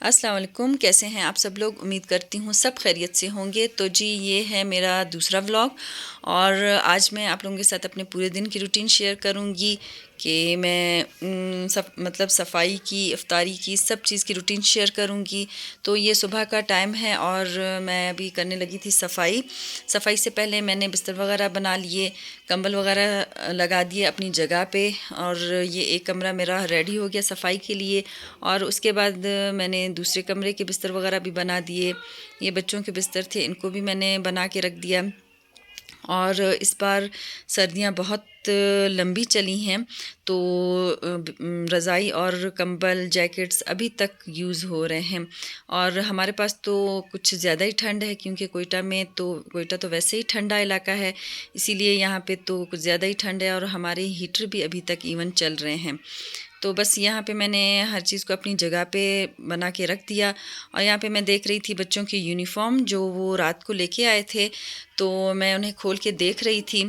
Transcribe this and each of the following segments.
अस्सलाम वालेकुम, कैसे हैं आप सब लोग। उम्मीद करती हूँ सब खैरियत से होंगे। तो जी, ये है मेरा दूसरा व्लॉग और आज मैं आप लोगों के साथ अपने पूरे दिन की रूटीन शेयर करूँगी कि मैं सब मतलब सफाई की, इफ्तारी की, सब चीज़ की रूटीन शेयर करूँगी। तो ये सुबह का टाइम है और मैं अभी करने लगी थी सफाई। सफाई से पहले मैंने बिस्तर वगैरह बना लिए, कंबल वगैरह लगा दिए अपनी जगह पे और ये एक कमरा मेरा रेडी हो गया सफाई के लिए। और उसके बाद मैंने दूसरे कमरे के बिस्तर वगैरह भी बना दिए। ये बच्चों के बिस्तर थे, इनको भी मैंने बना के रख दिया। और इस बार सर्दियाँ बहुत लंबी चली हैं, तो रज़ाई और कंबल, जैकेट्स अभी तक यूज़ हो रहे हैं। और हमारे पास तो कुछ ज़्यादा ही ठंड है, क्योंकि कोयटा तो वैसे ही ठंडा इलाका है, इसीलिए यहाँ पे तो कुछ ज़्यादा ही ठंड है और हमारे हीटर भी अभी तक इवन चल रहे हैं। तो बस यहाँ पे मैंने हर चीज़ को अपनी जगह पे बना के रख दिया। और यहाँ पे मैं देख रही थी बच्चों की यूनिफ़ॉर्म जो वो रात को लेके आए थे, तो मैं उन्हें खोल के देख रही थी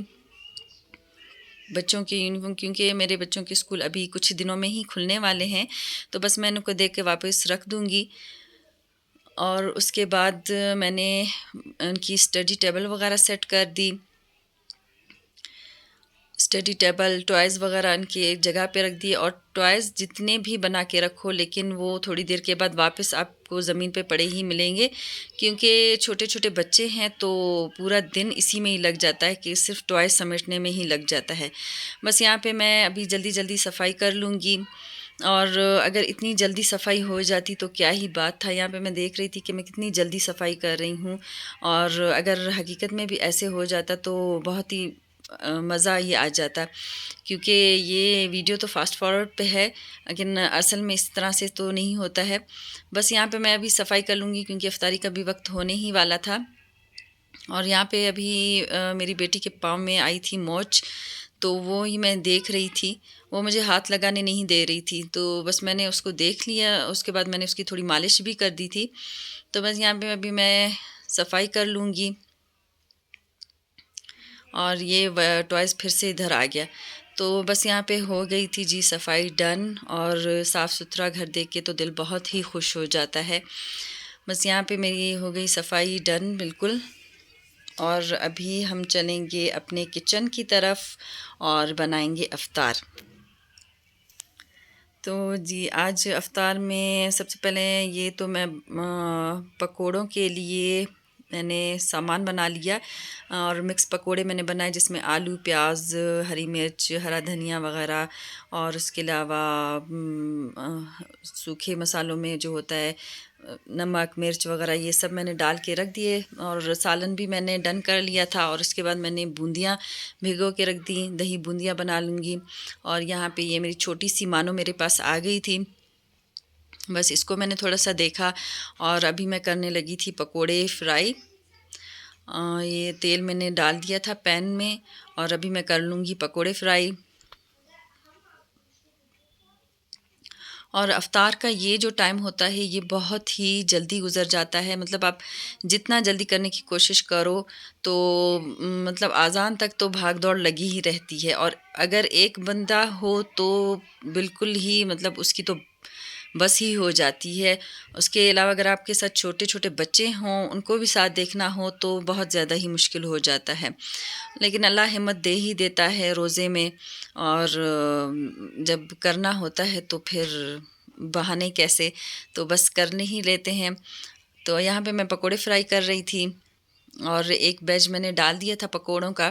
बच्चों की यूनिफ़ॉर्म, क्योंकि मेरे बच्चों के स्कूल अभी कुछ दिनों में ही खुलने वाले हैं। तो बस मैं उनको देख के वापस रख दूँगी। और उसके बाद मैंने उनकी स्टडी टेबल वगैरह सेट कर दी। स्टडी टेबल, टॉयज़ वगैरह इनकी एक जगह पे रख दिए। और टॉयज़ जितने भी बना के रखो, लेकिन वो थोड़ी देर के बाद वापस आपको ज़मीन पे पड़े ही मिलेंगे, क्योंकि छोटे-छोटे बच्चे हैं तो पूरा दिन इसी में ही लग जाता है कि सिर्फ़ टॉयज़ समेटने में ही लग जाता है। बस यहाँ पे मैं अभी जल्दी-जल्दी सफाई कर लूँगी। और अगर इतनी जल्दी सफाई हो जाती तो क्या ही बात था। यहाँ पे मैं देख रही थी कि मैं कितनी जल्दी सफाई कर रही हूँ, और अगर हकीकत में भी ऐसे हो जाता तो बहुत ही मज़ा ही आ जाता, क्योंकि ये वीडियो तो फ़ास्ट फॉरवर्ड पे है, लेकिन असल में इस तरह से तो नहीं होता है। बस यहाँ पे मैं अभी सफाई कर लूँगी, क्योंकि इफ्तारी का भी वक्त होने ही वाला था। और यहाँ पे अभी मेरी बेटी के पाँव में आई थी मोच, तो वो ही मैं देख रही थी। वो मुझे हाथ लगाने नहीं दे रही थी, तो बस मैंने उसको देख लिया। उसके बाद मैंने उसकी थोड़ी मालिश भी कर दी थी। तो बस यहाँ पे अभी मैं सफाई कर लूँगी। और ये टॉयज़ फिर से इधर आ गया। तो बस यहाँ पे हो गई थी जी सफाई डन। और साफ़ सुथरा घर देख के तो दिल बहुत ही खुश हो जाता है। बस यहाँ पे मेरी हो गई सफाई डन बिल्कुल। और अभी हम चलेंगे अपने किचन की तरफ और बनाएंगे अफ्तार। तो जी, आज अफ्तार में सबसे पहले ये तो मैं पकोड़ों के लिए मैंने सामान बना लिया। और मिक्स पकोड़े मैंने बनाए, जिसमें आलू, प्याज, हरी मिर्च, हरा धनिया वगैरह। और उसके अलावा सूखे मसालों में जो होता है नमक, मिर्च वगैरह, ये सब मैंने डाल के रख दिए। और सालन भी मैंने डन कर लिया था। और उसके बाद मैंने बूंदियाँ भिगो के रख दी, दही बूंदियाँ बना लूँगी। और यहाँ पे ये मेरी छोटी सी मानो मेरे पास आ गई थी। बस इसको मैंने थोड़ा सा देखा और अभी मैं करने लगी थी पकोड़े फ्राई। ये तेल मैंने डाल दिया था पैन में और अभी मैं कर लूँगी पकोड़े फ्राई। और अफ्तार का ये जो टाइम होता है ये बहुत ही जल्दी गुज़र जाता है। मतलब आप जितना जल्दी करने की कोशिश करो तो मतलब अज़ान तक तो भाग दौड़ लगी ही रहती है। और अगर एक बंदा हो तो बिल्कुल ही मतलब उसकी तो बस ही हो जाती है। उसके अलावा अगर आपके साथ छोटे-छोटे बच्चे हों, उनको भी साथ देखना हो तो बहुत ज़्यादा ही मुश्किल हो जाता है। लेकिन अल्लाह हिम्मत दे ही देता है रोज़े में। और जब करना होता है तो फिर बहाने कैसे, तो बस करने ही लेते हैं। तो यहाँ पे मैं पकोड़े फ्राई कर रही थी और एक बैच मैंने डाल दिया था पकोड़ों का।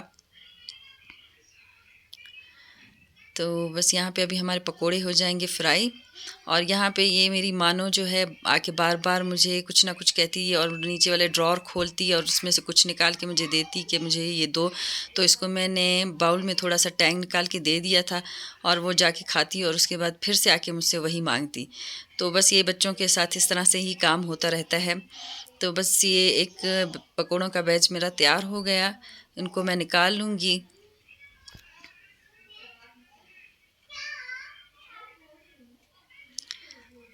तो बस यहाँ पे अभी हमारे पकोड़े हो जाएंगे फ्राई। और यहाँ पे ये मेरी मानो जो है आके बार बार मुझे कुछ ना कुछ कहती है और नीचे वाले ड्रॉर खोलती है और उसमें से कुछ निकाल के मुझे देती कि मुझे ये दो। तो इसको मैंने बाउल में थोड़ा सा टैंग निकाल के दे दिया था और वो जाके खाती और उसके बाद फिर से आके मुझसे वही मांगती। तो बस ये बच्चों के साथ इस तरह से ही काम होता रहता है। तो बस ये एक पकौड़ों का बैच मेरा तैयार हो गया, इनको मैं निकाल लूँगी।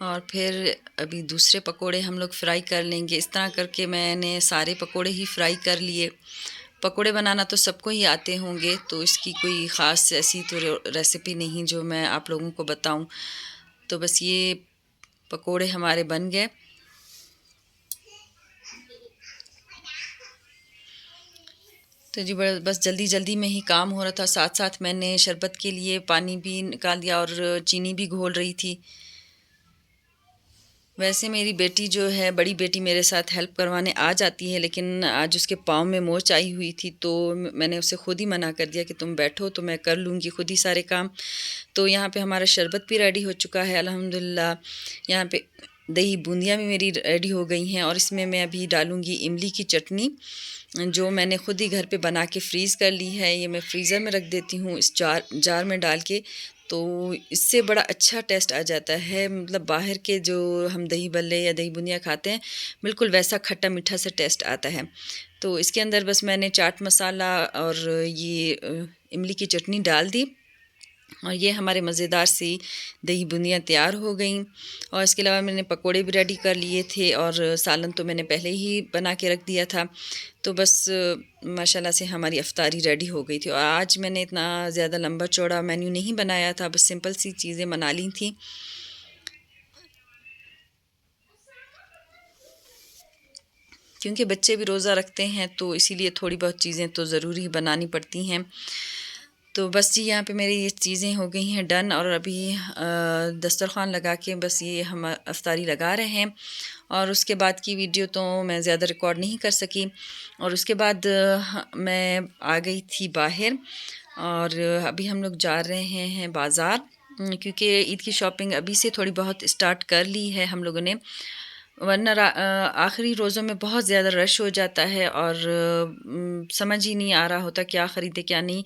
और फिर अभी दूसरे पकोड़े हम लोग फ्राई कर लेंगे। इस तरह करके मैंने सारे पकोड़े ही फ्राई कर लिए। पकोड़े बनाना तो सबको ही आते होंगे, तो इसकी कोई ख़ास ऐसी तो रेसिपी नहीं जो मैं आप लोगों को बताऊं। तो बस ये पकोड़े हमारे बन गए। तो जी बस जल्दी जल्दी में ही काम हो रहा था, साथ साथ मैंने शरबत के लिए पानी भी निकाल दिया और चीनी भी घोल रही थी। वैसे मेरी बेटी जो है, बड़ी बेटी मेरे साथ हेल्प करवाने आ जाती है, लेकिन आज उसके पाँव में मोच आई हुई थी, तो मैंने उसे खुद ही मना कर दिया कि तुम बैठो, तो मैं कर लूँगी खुद ही सारे काम। तो यहाँ पे हमारा शरबत भी रेडी हो चुका है अल्हम्दुलिल्लाह। यहाँ पे दही बूंदियाँ भी मेरी रेडी हो गई हैं और इसमें मैं अभी डालूँगी इमली की चटनी, जो मैंने खुद ही घर पे बना के फ्रीज़ कर ली है। ये मैं फ्रीज़र में रख देती हूँ इस जार में डाल के, तो इससे बड़ा अच्छा टेस्ट आ जाता है। मतलब बाहर के जो हम दही बल्ले या दही बूंदियाँ खाते हैं, बिल्कुल वैसा खट्टा मीठा सा टेस्ट आता है। तो इसके अंदर बस मैंने चाट मसाला और ये इमली की चटनी डाल दी और ये हमारे मज़ेदार सी दही बूंदियाँ तैयार हो गईं। और इसके अलावा मैंने पकोड़े भी रेडी कर लिए थे और सालन तो मैंने पहले ही बना के रख दिया था। तो बस माशाल्लाह से हमारी इफ्तारी रेडी हो गई थी। और आज मैंने इतना ज़्यादा लंबा चौड़ा मेन्यू नहीं बनाया था, बस सिंपल सी चीज़ें बना ली थी। क्योंकि बच्चे भी रोज़ा रखते हैं, तो इसीलिए थोड़ी बहुत चीज़ें तो ज़रूरी बनानी पड़ती हैं। तो बस जी यहाँ पे मेरी ये चीज़ें हो गई हैं डन, और अभी दस्तरख़्वान लगा के बस ये हम इफ्तारी लगा रहे हैं। और उसके बाद की वीडियो तो मैं ज़्यादा रिकॉर्ड नहीं कर सकी। और उसके बाद मैं आ गई थी बाहर, और अभी हम लोग जा रहे हैं बाज़ार, क्योंकि ईद की शॉपिंग अभी से थोड़ी बहुत स्टार्ट कर ली है हम लोगों ने, वरना आखिरी रोज़ों में बहुत ज़्यादा रश हो जाता है और समझ ही नहीं आ रहा होता क्या ख़रीदे क्या नहीं।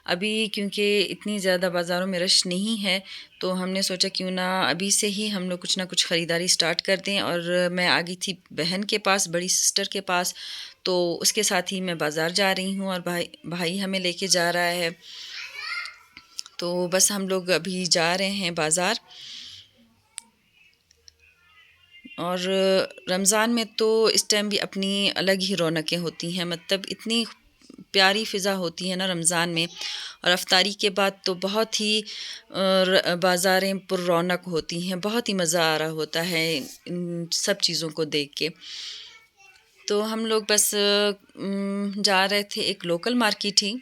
अभी क्योंकि इतनी ज़्यादा बाज़ारों में रश नहीं है, तो हमने सोचा क्यों ना अभी से ही हम लोग कुछ ना कुछ ख़रीदारी स्टार्ट कर दें। और मैं आ गई थी बहन के पास, बड़ी सिस्टर के पास, तो उसके साथ ही मैं बाज़ार जा रही हूँ और भाई भाई हमें लेके जा रहा है। तो बस हम लोग अभी जा रहे हैं बाज़ार। और रमज़ान में तो इस टाइम भी अपनी अलग ही रौनकें होती हैं, मतलब इतनी प्यारी फ़िज़ा होती है ना रमज़ान में। और अफ्तारी के बाद तो बहुत ही बाज़ारें पुर रौनक होती हैं, बहुत ही मज़ा आ रहा होता है इन सब चीज़ों को देख के। तो हम लोग बस जा रहे थे, एक लोकल मार्केट ही,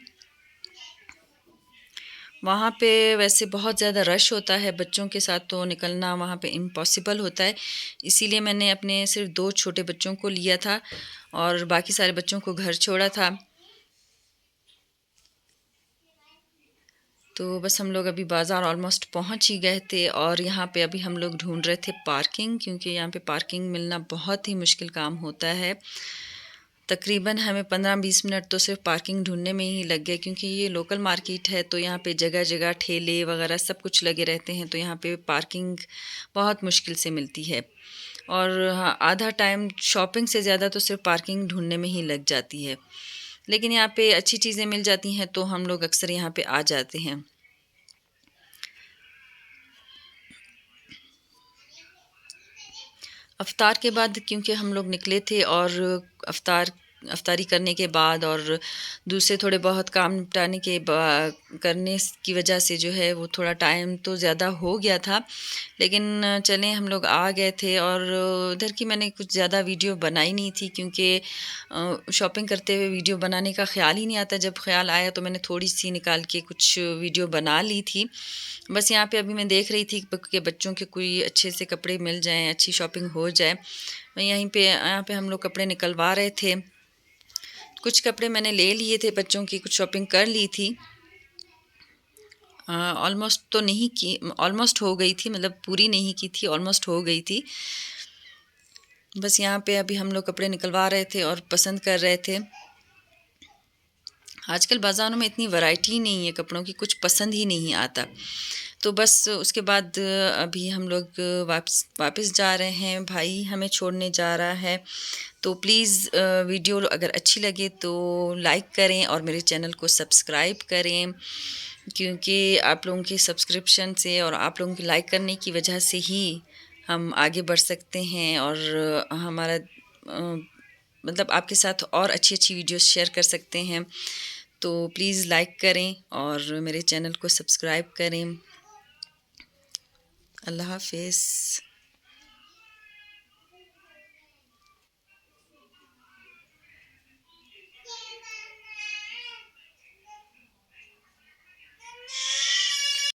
वहाँ पे वैसे बहुत ज़्यादा रश होता है, बच्चों के साथ तो निकलना वहाँ पे इम्पॉसिबल होता है। इसीलिए मैंने अपने सिर्फ़ 2 छोटे बच्चों को लिया था और बाकी सारे बच्चों को घर छोड़ा था। तो बस हम लोग अभी बाज़ार ऑलमोस्ट पहुँच ही गए थे और यहाँ पे अभी हम लोग ढूँढ रहे थे पार्किंग, क्योंकि यहाँ पे पार्किंग मिलना बहुत ही मुश्किल काम होता है। तकरीबन हमें 15-20 मिनट तो सिर्फ पार्किंग ढूँढने में ही लग गए, क्योंकि ये लोकल मार्केट है, तो यहाँ पे जगह-जगह ठेले वगैरह सब कुछ लगे रहते हैं, तो यहाँ पे पार्किंग बहुत मुश्किल से मिलती है। और हाँ, आधा टाइम शॉपिंग से ज़्यादा तो सिर्फ पार्किंग ढूँढने में ही लग जाती है। लेकिन यहाँ पे अच्छी चीज़ें मिल जाती हैं, तो हम लोग अक्सर यहाँ पे आ जाते हैं। अफ्तार के बाद क्योंकि हम लोग निकले थे और अफ्तारी करने के बाद और दूसरे थोड़े बहुत काम निपटाने के की वजह से जो है वो थोड़ा टाइम तो ज़्यादा हो गया था। लेकिन चलें हम लोग आ गए थे और उधर की मैंने कुछ ज़्यादा वीडियो बनाई नहीं थी, क्योंकि शॉपिंग करते हुए वीडियो बनाने का ख़्याल ही नहीं आता। जब ख़्याल आया तो मैंने थोड़ी सी निकाल के कुछ वीडियो बना ली थी। बस यहाँ पे अभी मैं देख रही थी कि बच्चों के कोई अच्छे से कपड़े मिल जाएँ, अच्छी शॉपिंग हो जाए। मैं यहीं पे यहाँ पे हम लोग कपड़े निकलवा रहे थे। कुछ कपड़े मैंने ले लिए थे बच्चों की, कुछ शॉपिंग कर ली थी। ऑलमोस्ट तो नहीं की, ऑलमोस्ट हो गई थी, मतलब पूरी नहीं की थी, ऑलमोस्ट हो गई थी। बस यहाँ पे अभी हम लोग कपड़े निकलवा रहे थे और पसंद कर रहे थे। आजकल बाज़ारों में इतनी वैरायटी नहीं है कपड़ों की, कुछ पसंद ही नहीं आता। तो बस उसके बाद अभी हम लोग वापस जा रहे हैं, भाई हमें छोड़ने जा रहा है। तो प्लीज़ वीडियो अगर अच्छी लगे तो लाइक करें और मेरे चैनल को सब्सक्राइब करें, क्योंकि आप लोगों के सब्सक्रिप्शन से और आप लोगों की लाइक करने की वजह से ही हम आगे बढ़ सकते हैं और हमारा मतलब आपके साथ और अच्छी-अच्छी वीडियोस शेयर कर सकते हैं। तो प्लीज़ लाइक करें और मेरे चैनल को सब्सक्राइब करें। अल्लाह हाफ़िज़।